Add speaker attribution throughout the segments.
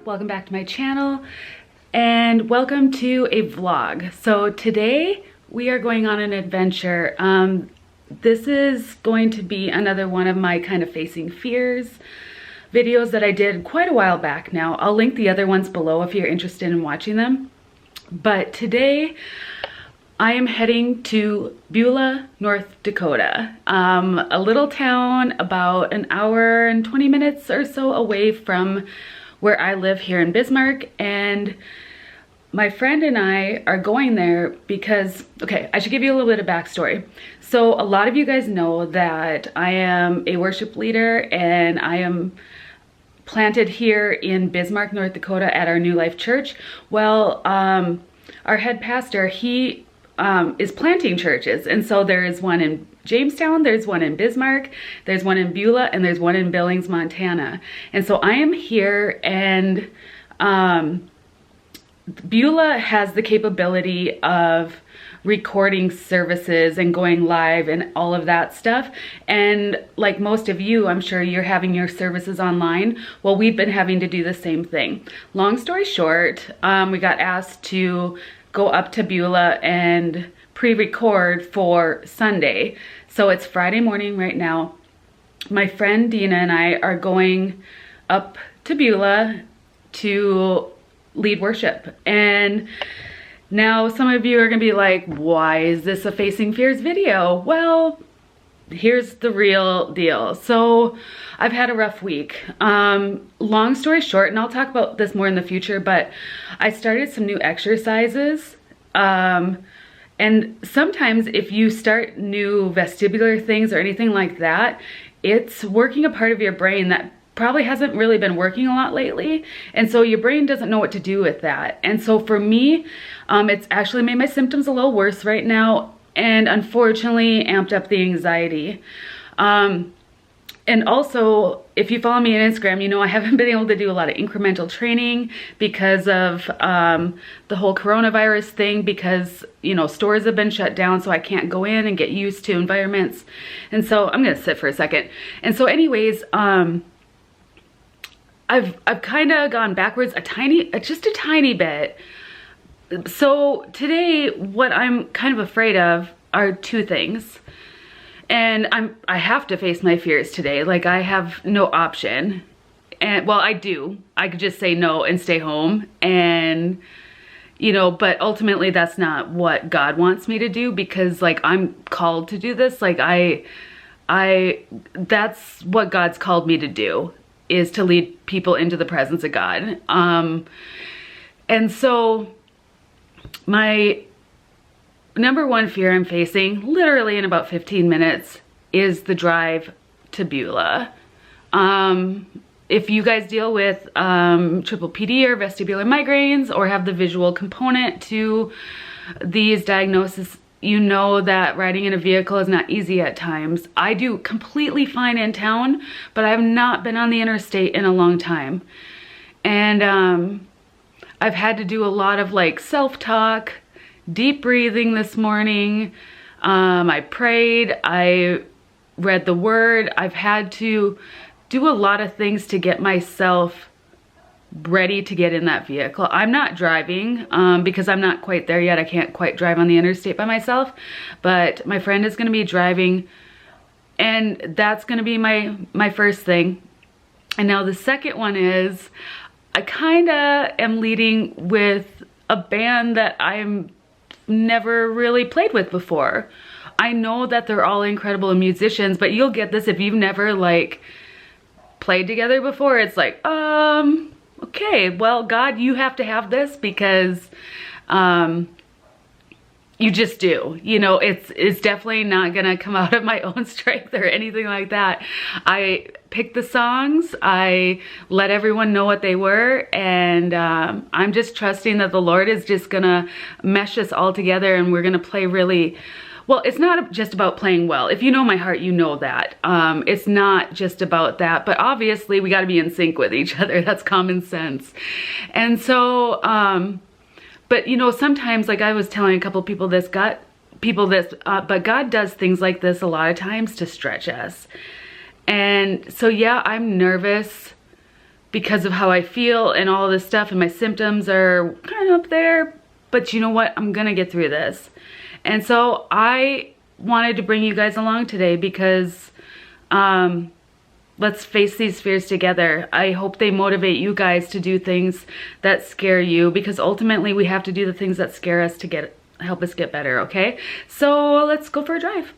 Speaker 1: Welcome back to my channel and welcome to a vlog. So today we are going on an adventure. This is going to be another one of my kind of facing fears videos that I did quite a while back now. I'll link the other ones below if you're interested in watching them. But today I am heading to Beulah, North Dakota, a little town about an hour and 20 minutes or so away from where I live here in Bismarck. And my friend and I are going there because, okay, I should give you a little bit of backstory. So a lot of you guys know that I am a worship leader and I am planted here in Bismarck, North Dakota at our New Life Church. Well, our head pastor, he is planting churches. And so there is one in Jamestown, there's one in Bismarck, there's one in Beulah, and there's one in Billings, Montana. And so I am here, and Beulah has the capability of recording services and going live and all of that stuff. And like most of you, I'm sure you're having your services online. Well, we've been having to do the same thing. Long story short, we got asked to go up to Beulah and pre-record for Sunday. So it's Friday morning right now. My friend Dina and I are going up to Beulah to lead worship. And now some of you are gonna be like, why is this a Facing Fears video? Well, here's the real deal. So I've had a rough week. Long story short, and I'll talk about this more in the future, but I started some new exercises. And sometimes if you start new vestibular things or anything like that, it's working a part of your brain that probably hasn't really been working a lot lately. And so your brain doesn't know what to do with that. And so for me, it's actually made my symptoms a little worse right now, and unfortunately amped up the anxiety. And also, if you follow me on Instagram, you know I haven't been able to do a lot of incremental training because of the whole coronavirus thing, because, you know, stores have been shut down, so I can't go in and get used to environments. And so I'm gonna sit for a second. And so anyways, I've kind of gone backwards just a tiny bit. So today, what I'm kind of afraid of are two things. And I have to face my fears today. Like, I have no option. And well, I do. I could just say no and stay home. And, you know, but ultimately that's not what God wants me to do, because like I'm called to do this. Like that's what God's called me to do, is to lead people into the presence of God. And so my number one fear I'm facing, literally in about 15 minutes, is the drive to Beulah. If you guys deal with triple PD or vestibular migraines, or have the visual component to these diagnoses, you know that riding in a vehicle is not easy at times. I do completely fine in town, but I have not been on the interstate in a long time. And I've had to do a lot of like self-talk, deep breathing this morning. I prayed, I read the word. I've had to do a lot of things to get myself ready to get in that vehicle. I'm not driving because I'm not quite there yet. I can't quite drive on the interstate by myself, but my friend is gonna be driving, and that's gonna be my first thing. And now the second one is, I kinda am leading with a band that I'm never really played with before. I know that they're all incredible musicians, but you'll get this if you've never like played together before. It's like, okay, well, God, you have to have this, because you just do. You know, it's definitely not gonna come out of my own strength or anything like that. I picked the songs, I let everyone know what they were, and I'm just trusting that the Lord is just gonna mesh us all together, and we're gonna play really well. It's not just about playing well. If you know my heart, you know that. It's not just about that, but obviously we gotta be in sync with each other. That's common sense. And so, but you know, sometimes, like I was telling a couple people this, but God does things like this a lot of times to stretch us. And so yeah, I'm nervous because of how I feel and all this stuff, and my symptoms are kind of up there, but you know what? I'm gonna get through this. And so I wanted to bring you guys along today because let's face these fears together. I hope they motivate you guys to do things that scare you, because ultimately we have to do the things that scare us to help us get better, okay? So let's go for a drive.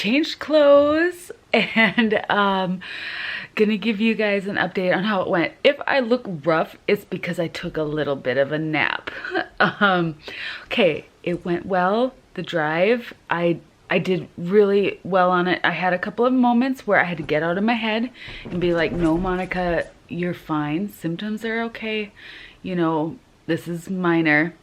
Speaker 1: changed clothes and gonna give you guys an update on how it went. If I look rough, it's because I took a little bit of a nap. Okay, it went well. The drive, I did really well on it. I had a couple of moments where I had to get out of my head and be like, no, Monica, you're fine. Symptoms are okay. You know, this is minor.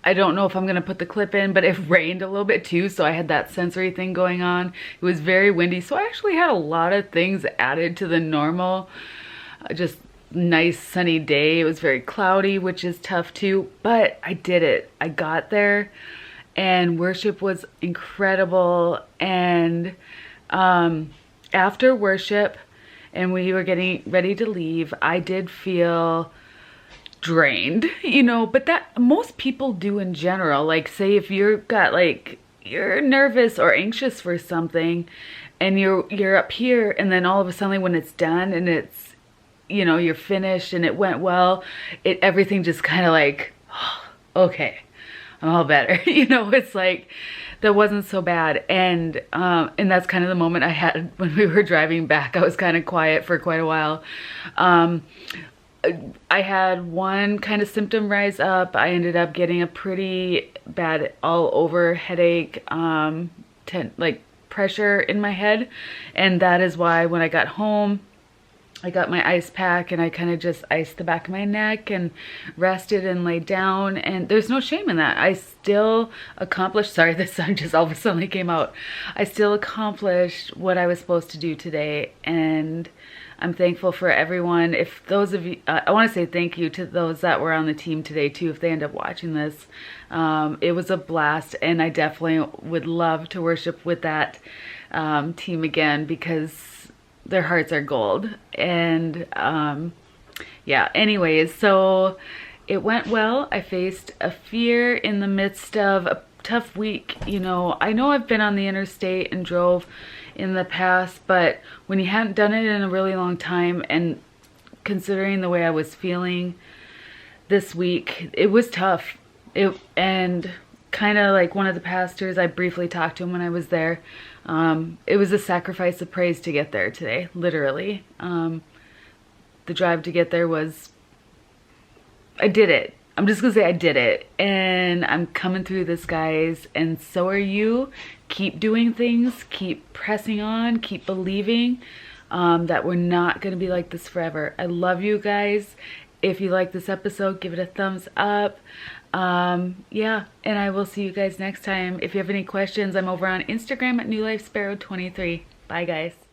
Speaker 1: I don't know if I'm gonna put the clip in, but it rained a little bit too, so I had that sensory thing going on. It was very windy, so I actually had a lot of things added to the normal, just nice sunny day. It was very cloudy, which is tough too, but I did it. I got there, and worship was incredible. And after worship, and we were getting ready to leave, I did feel drained, you know, but that most people do in general. Like, say if you're nervous or anxious for something and you're up here, and then all of a sudden when it's done and it's, you know, you're finished and it went well, everything just kind of like, oh, okay, I'm all better. You know, it's like that wasn't so bad. And that's kind of the moment I had when we were driving back. I was kind of quiet for quite a while. I had one kind of symptom rise up. I ended up getting a pretty bad all over headache, like pressure in my head. And that is why when I got home, I got my ice pack and I kind of just iced the back of my neck and rested and laid down. And there's no shame in that. I still accomplished, sorry, the sun just all of a sudden came out. I still accomplished what I was supposed to do today. And I'm thankful for everyone. If those of you, I want to say thank you to those that were on the team today too, if they end up watching this. It was a blast, and I definitely would love to worship with that team again, because their hearts are gold. And yeah, anyways, so it went well. I faced a fear in the midst of a tough week. You know I've been on the interstate and drove in the past, but when you hadn't done it in a really long time, and considering the way I was feeling this week, it was tough. And kind of like one of the pastors, I briefly talked to him when I was there. It was a sacrifice of praise to get there today, literally. The drive to get there was, I did it. I'm just gonna say I did it, and I'm coming through this, guys, and so are you. Keep doing things, keep pressing on, keep believing that we're not gonna be like this forever. I love you guys. If you like this episode, give it a thumbs up. Yeah, and I will see you guys next time. If you have any questions, I'm over on Instagram at newlifesparrow23. Bye, guys.